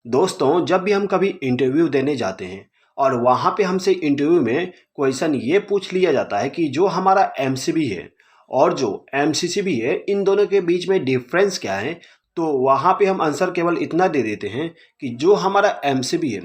दोस्तों, जब भी हम कभी इंटरव्यू देने जाते हैं और वहाँ पे हमसे इंटरव्यू में क्वेश्चन ये पूछ लिया जाता है कि जो हमारा एमसीबी है और जो एमसीसीबी है, इन दोनों के बीच में डिफरेंस क्या है। तो वहाँ पे हम आंसर केवल इतना दे देते हैं कि जो हमारा एमसीबी है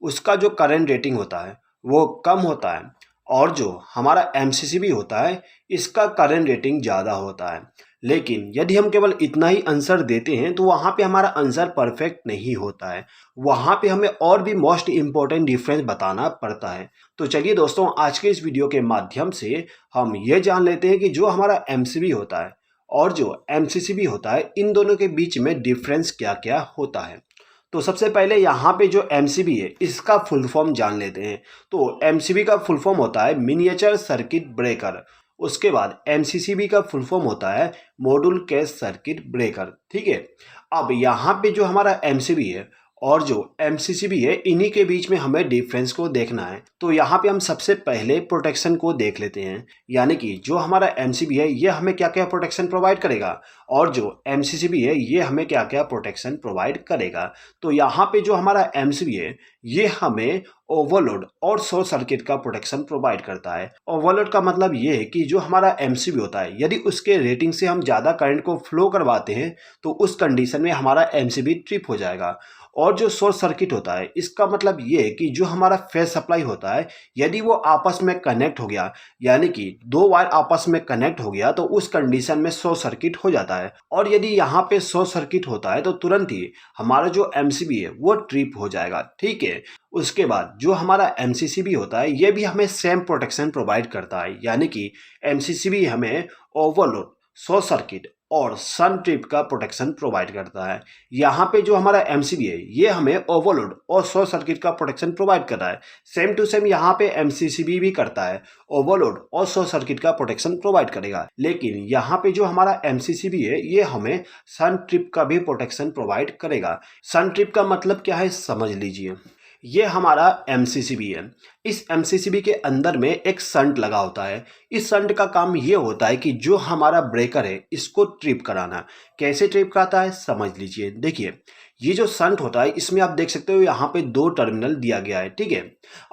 उसका जो करंट रेटिंग होता है वो कम होता है और जो हमारा एमसीसीबी होता है इसका करंट रेटिंग ज़्यादा होता है। लेकिन यदि हम केवल इतना ही आंसर देते हैं तो वहाँ पे हमारा आंसर परफेक्ट नहीं होता है। वहाँ पे हमें और भी मोस्ट इम्पोर्टेंट डिफरेंस बताना पड़ता है। तो चलिए दोस्तों, आज के इस वीडियो के माध्यम से हम ये जान लेते हैं कि जो हमारा एमसीबी होता है और जो एमसीसीबी होता है, इन दोनों के बीच में डिफरेंस क्या क्या होता है। तो सबसे पहले यहाँ पे जो एमसीबी है इसका फुल फॉर्म जान लेते हैं। तो एमसीबी का फुल फॉर्म होता है मिनिएचर सर्किट ब्रेकर। उसके बाद एमसीसीबी का फुल फॉर्म होता है मॉड्यूल केस सर्किट ब्रेकर। ठीक है। अब यहाँ पे जो हमारा एमसीबी है और जो एमसीसीबी है, इन्हीं के बीच में हमें डिफरेंस को देखना है। तो यहाँ पे हम सबसे पहले प्रोटेक्शन को देख लेते हैं, यानी कि जो हमारा एमसीबी है ये हमें क्या क्या प्रोटेक्शन प्रोवाइड करेगा और जो एमसीसीबी है ये हमें क्या क्या प्रोटेक्शन प्रोवाइड करेगा। तो यहाँ पे जो हमारा एमसीबी है ये हमें ओवरलोड और शॉर्ट सर्किट का प्रोटेक्शन प्रोवाइड करता है। ओवरलोड का मतलब ये है कि जो हमारा एमसीबी होता है, यदि उसके रेटिंग से हम ज़्यादा करंट को फ्लो करवाते हैं तो उस कंडीशन में हमारा एमसीबी ट्रिप हो जाएगा। और जो शॉर्ट सर्किट होता है इसका मतलब ये है कि जो हमारा फेज सप्लाई होता है, यदि वो आपस में कनेक्ट हो गया, यानी कि दो वायर आपस में कनेक्ट हो गया, तो उस कंडीशन में शॉर्ट सर्किट हो जाता है। और यदि यहाँ पे शॉर्ट सर्किट होता है तो तुरंत ही हमारा जो एमसीबी है वो ट्रिप हो जाएगा। ठीक है। उसके बाद जो हमारा एमसीसीबी होता है ये भी हमें सेम प्रोटेक्शन प्रोवाइड करता है, यानी कि एमसीसीबी हमें ओवरलोड, शॉर्ट सर्किट और सन ट्रिप का प्रोटेक्शन प्रोवाइड करता है। यहाँ पे जो हमारा एमसीबी है ये हमें ओवरलोड और शॉर्ट सर्किट का प्रोटेक्शन प्रोवाइड कर रहा है। सेम टू सेम यहाँ पे एमसीसीबी भी करता है, ओवरलोड और शॉर्ट सर्किट का प्रोटेक्शन प्रोवाइड करेगा। लेकिन यहाँ पे जो हमारा एमसीसीबी है ये हमें सन ट्रिप का भी प्रोटेक्शन प्रोवाइड करेगा। सन ट्रिप का मतलब क्या है समझ लीजिए। ये हमारा एमसीसीबी है। इस एमसीसीबी के अंदर में एक शंट लगा होता है। इस शंट का काम ये होता है कि जो हमारा ब्रेकर है इसको ट्रिप कराना। कैसे ट्रिप कराता है समझ लीजिए। देखिए, ये जो शंट होता है इसमें आप देख सकते हो यहाँ पे दो टर्मिनल दिया गया है। ठीक है।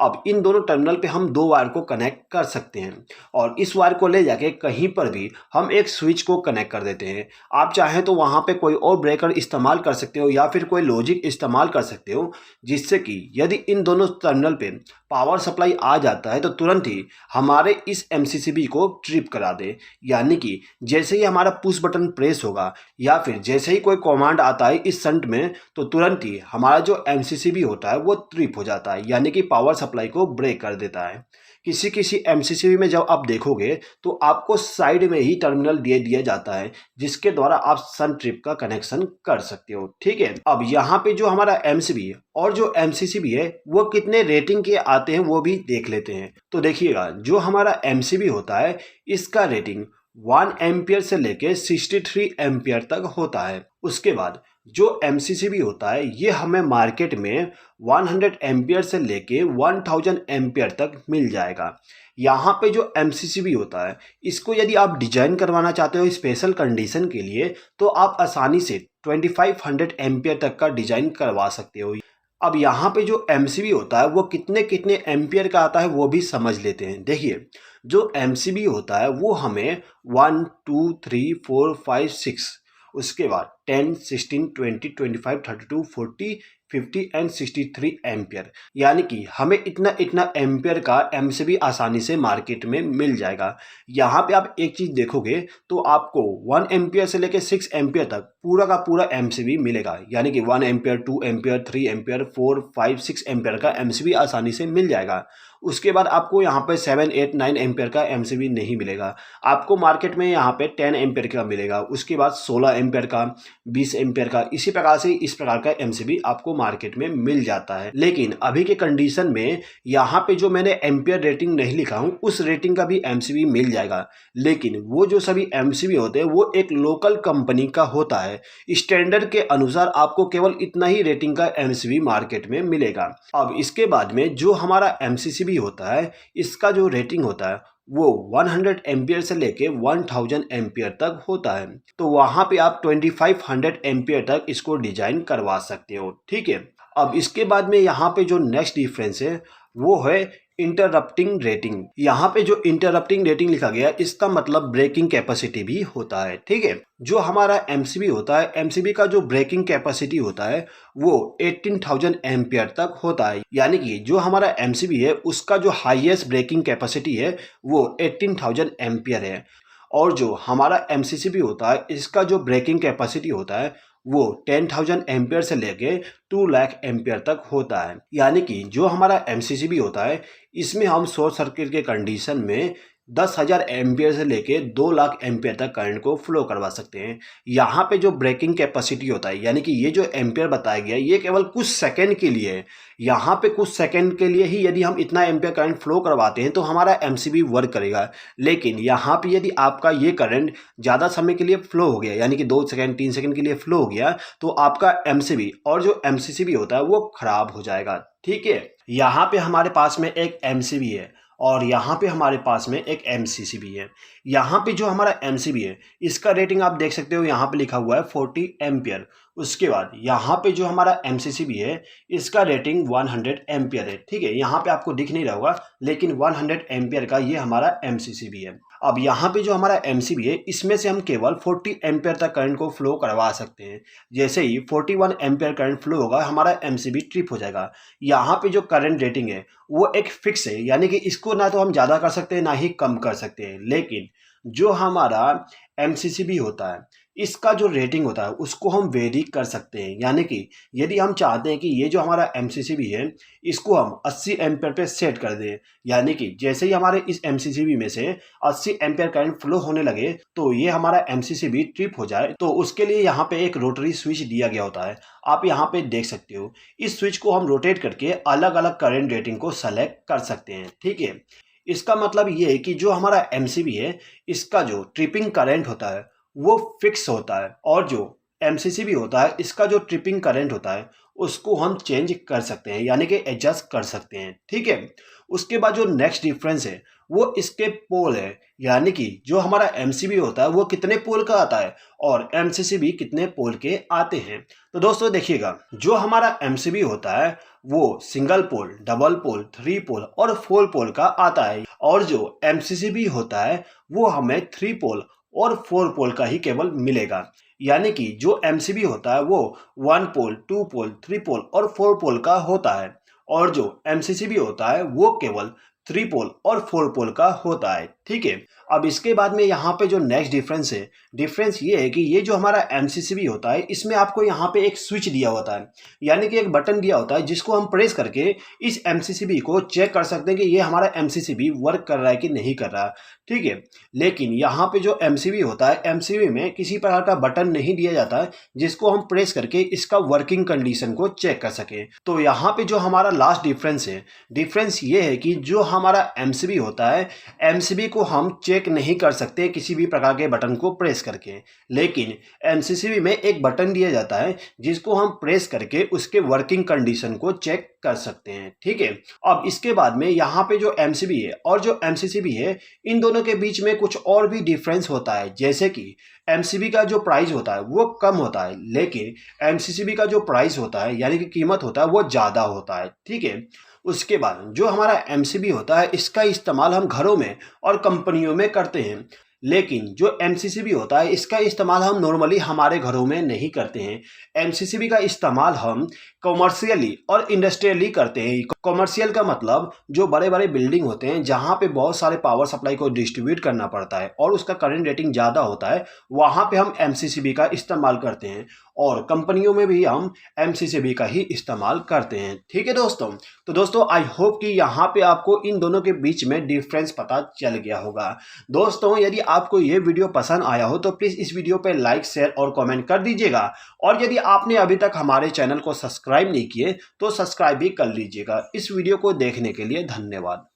अब इन दोनों टर्मिनल पे हम दो वायर को कनेक्ट कर सकते हैं और इस वायर को ले जाके कहीं पर भी हम एक स्विच को कनेक्ट कर देते हैं। आप चाहें तो वहाँ पे कोई और ब्रेकर इस्तेमाल कर सकते हो या फिर कोई लॉजिक इस्तेमाल कर सकते हो, जिससे कि यदि इन दोनों टर्मिनल पे पावर सप्लाई आ जाता है तो तुरंत ही हमारे इस एमसीसीबी को ट्रिप करा दे। यानी कि जैसे ही हमारा पुश बटन प्रेस होगा या फिर जैसे ही कोई कमांड आता है इस शंट में, तो तुरंत ही हमारा जो एमसीसीबी होता है वो ट्रिप हो जाता है, यानी कि पावर सप्लाई को ब्रेक कर देता है। किसी किसी एमसीसीबी में जब आप देखोगे तो आपको साइड में ही टर्मिनल दे दिया जाता है, जिसके द्वारा आप सन ट्रिप का कनेक्शन कर सकते हो। ठीक है। अब यहाँ पे जो हमारा एमसीबी है और जो एमसीसीबी है वो कितने रेटिंग के आते हैं वो भी देख लेते हैं। तो देखिएगा, जो हमारा एमसीबी होता है इसका रेटिंग 1 एम्पियर से लेके 63 एम्पियर तक होता है। उसके बाद जो एमसीसीबी होता है ये हमें मार्केट में 100 एम्पियर से लेके 1000 एम्पियर तक मिल जाएगा। यहाँ पे जो एमसीसीबी होता है इसको यदि आप डिजाइन करवाना चाहते हो स्पेशल कंडीशन के लिए, तो आप आसानी से 2500 एम्पियर तक का डिजाइन करवा सकते हो। अब यहाँ पे जो एमसीबी होता है वो कितने कितने एम्पियर का आता है वो भी समझ लेते हैं। देखिए, जो एमसीबी होता है वो हमें 1 2 3 4 5 6, उसके बाद 10 16 20 25 32 40 50 एंड 63 एम्पियर, यानी कि हमें इतना इतना एम्पियर का एमसीबी आसानी से मार्केट में मिल जाएगा। यहाँ पे आप एक चीज़ देखोगे तो आपको 1 एम्पियर से लेके 6 एम्पियर तक पूरा का पूरा एमसीबी मिलेगा, यानी कि 1 एम्पियर 2 एम्पियर 3 एम्पियर 4 5 6 एम्पियर का एमसीबी आसानी से मिल जाएगा। उसके बाद आपको यहाँ पे 7 8 9 एम्पियर का एमसीबी नहीं मिलेगा। आपको मार्केट में यहाँ पे 10 एम्पियर का मिलेगा, उसके बाद 16 एम्पियर का, 20 एम्पियर का, इसी प्रकार से इस प्रकार का एमसीबी आपको मार्केट में मिल जाता है। लेकिन अभी के कंडीशन में यहाँ पे जो मैंने एम्पियर रेटिंग नहीं लिखा हूँ उस रेटिंग का भी एमसीबी मिल जाएगा। लेकिन वो जो सभी एमसीबी होते हैं वो एक लोकल कंपनी का होता है। स्टैंडर्ड के अनुसार आपको केवल इतना ही रेटिंग का एमसीबी मार्केट में मिलेगा। अब इसके बाद में जो हमारा एमसीसीबी होता है इसका जो रेटिंग होता है वो 100 एम्पियर से लेके 1000 एम्पियर तक होता है। तो वहाँ पे आप 2500 एम्पियर तक इसको डिजाइन करवा सकते हो। ठीक है। अब इसके बाद में यहाँ पे जो नेक्स्ट डिफरेंस है वो है इंटरप्टिंग रेटिंग। यहाँ पे जो इंटरप्टिंग रेटिंग लिखा गया इसका मतलब ब्रेकिंग कैपेसिटी भी होता है। ठीक है, जो हमारा एमसीबी होता है, एमसीबी का जो ब्रेकिंग कैपेसिटी होता है वो 18,000 एम्पियर तक होता है। यानी कि जो हमारा एमसीबी है उसका जो हाईएस्ट ब्रेकिंग कैपेसिटी है वो 18,000 एम्पियर है। और जो हमारा एमसीसीबी होता है इसका जो ब्रेकिंग कैपेसिटी होता है वो 10,000 एम्पियर से लेके 2 लाख एम्पियर तक होता है। यानी कि जो हमारा एमसीसीबी होता है इसमें हम शॉर्ट सर्किट के कंडीशन में 10,000 एम्पियर से लेके 2 लाख एम्पियर तक करंट को फ्लो करवा सकते हैं। यहाँ पे जो ब्रेकिंग कैपेसिटी होता है यानी कि ये जो एम्पियर बताया गया ये केवल कुछ सेकंड के लिए है। यहाँ पे कुछ सेकंड के लिए ही यदि हम इतना एम्पियर करंट फ्लो करवाते हैं तो हमारा एमसीबी वर्क करेगा। लेकिन यहाँ पे यदि आपका ये करंट ज़्यादा समय के लिए फ्लो हो गया यानी कि 2 सेकंड 3 सेकंड के लिए फ्लो हो गया तो आपका एमसीबी और जो एमसीसीबी होता है वो खराब हो जाएगा। ठीक है, यहाँ पे हमारे पास में एक एमसीबी है और यहाँ पे हमारे पास में एक एमसीसीबी है। यहाँ पे जो हमारा एमसीबी है इसका रेटिंग आप देख सकते हो, यहाँ पे लिखा हुआ है 40 एम्पियर। उसके बाद यहाँ पे जो हमारा एमसीसीबी है इसका रेटिंग 100 एम्पियर है। ठीक है, यहाँ पे आपको दिख नहीं रहा होगा लेकिन 100 एम्पियर का ये हमारा एमसीसीबी है। अब यहाँ पे जो हमारा एमसीबी है इसमें से हम केवल 40 एम्पियर तक करंट को फ्लो करवा सकते हैं। जैसे ही 41 एम्पियर करंट फ्लो होगा हमारा एमसीबी ट्रिप हो जाएगा। यहाँ पे जो करंट रेटिंग है वो एक फिक्स है यानी कि इसको ना तो हम ज़्यादा कर सकते हैं ना ही कम कर सकते हैं। लेकिन जो हमारा एमसीसीबी होता है इसका जो रेटिंग होता है उसको हम वेरी कर सकते हैं। यानी कि यदि हम चाहते हैं कि ये जो हमारा एमसीसीबी है इसको हम 80 एम्पियर पे सेट कर दें, यानी कि जैसे ही हमारे इस एमसीसीबी में से 80 एम्पियर करंट फ्लो होने लगे तो ये हमारा एमसीसीबी ट्रिप हो जाए, तो उसके लिए यहाँ पे एक रोटरी स्विच दिया गया होता है। आप यहाँ पे देख सकते हो इस स्विच को हम रोटेट करके अलग अलग करंट रेटिंग को सेलेक्ट कर सकते हैं। ठीक है, इसका मतलब ये है कि जो हमारा एमसीबी है इसका जो ट्रिपिंग करंट होता है वो फिक्स होता है और जो एमसीसीबी होता है इसका जो ट्रिपिंग करंट होता है उसको हम चेंज कर सकते हैं यानी कि एडजस्ट कर सकते हैं। ठीक है, उसके बाद जो नेक्स्ट डिफरेंस है वो इसके पोल है, यानी कि जो हमारा एमसीबी होता है वो कितने पोल का आता है और एमसीसीबी कितने पोल के आते हैं। तो दोस्तों देखिएगा, जो हमारा एमसीबी होता है वो सिंगल पोल, डबल पोल, 3 पोल और 4 पोल का आता है और जो एमसीसीबी होता है वो हमें 3 पोल और 4 पोल का ही केवल मिलेगा। यानी कि जो एमसीबी होता है वो 1 पोल, 2 पोल, 3 पोल और 4 पोल का होता है और जो एमसीसीबी होता है वो केवल 3 पोल और 4 पोल का होता है। ठीक है, अब इसके बाद में यहाँ पे जो नेक्स्ट डिफरेंस है, डिफरेंस ये है कि ये जो हमारा एमसीसीबी होता है इसमें आपको यहाँ पे एक स्विच दिया होता है यानी कि एक बटन दिया होता है जिसको हम प्रेस करके इस एमसीसीबी को चेक कर सकते हैं कि ये हमारा एमसीसीबी वर्क कर रहा है कि नहीं कर रहा। ठीक है, लेकिन यहाँ पे जो एमसीबी होता है एमसीबी में किसी प्रकार का बटन नहीं दिया जाता है जिसको हम प्रेस करके इसका वर्किंग कंडीशन को चेक कर सके। तो यहाँ पे जो हमारा लास्ट डिफरेंस है, डिफरेंस ये है कि जो हमारा एमसीबी होता है एमसीबी को हम चेक नहीं कर सकते किसी भी प्रकार के बटन को प्रेस करके, लेकिन एमसीसीबी में एक बटन दिया जाता है जिसको हम प्रेस करके उसके वर्किंग कंडीशन को चेक कर सकते हैं। ठीक है, अब इसके बाद में यहाँ पे जो एमसीबी है और जो एमसीसीबी है इन दोनों के बीच में कुछ और भी डिफरेंस होता है। जैसे कि एमसीबी का जो प्राइस होता है वो कम होता है लेकिन एमसीसीबी का जो प्राइस होता है यानी कि कीमत होता है वो ज़्यादा होता है। ठीक है, उसके बाद जो हमारा एमसीबी होता है इसका इस्तेमाल हम घरों में और कंपनियों में करते हैं, लेकिन जो एमसीसीबी होता है इसका इस्तेमाल हम नॉर्मली हमारे घरों में नहीं करते हैं। एमसीसीबी का इस्तेमाल हम कॉमर्शियली और इंडस्ट्रियली करते हैं। कॉमर्शियल का मतलब जो बड़े बड़े बिल्डिंग होते हैं जहाँ पे बहुत सारे पावर सप्लाई को डिस्ट्रीब्यूट करना पड़ता है और उसका करंट रेटिंग ज़्यादा होता है, वहाँ पे हम एमसीसीबी का इस्तेमाल करते हैं और कंपनियों में भी हम एमसीसीबी का ही इस्तेमाल करते हैं। ठीक है दोस्तों, तो दोस्तों आई होप कि यहाँ पे आपको इन दोनों के बीच में डिफरेंस पता चल गया होगा। दोस्तों यदि आपको ये वीडियो पसंद आया हो तो प्लीज़ इस वीडियो पे लाइक, शेयर और कमेंट कर दीजिएगा और यदि आपने अभी तक हमारे चैनल को सब्सक्राइब नहीं किए तो सब्सक्राइब भी कर लीजिएगा। इस वीडियो को देखने के लिए धन्यवाद।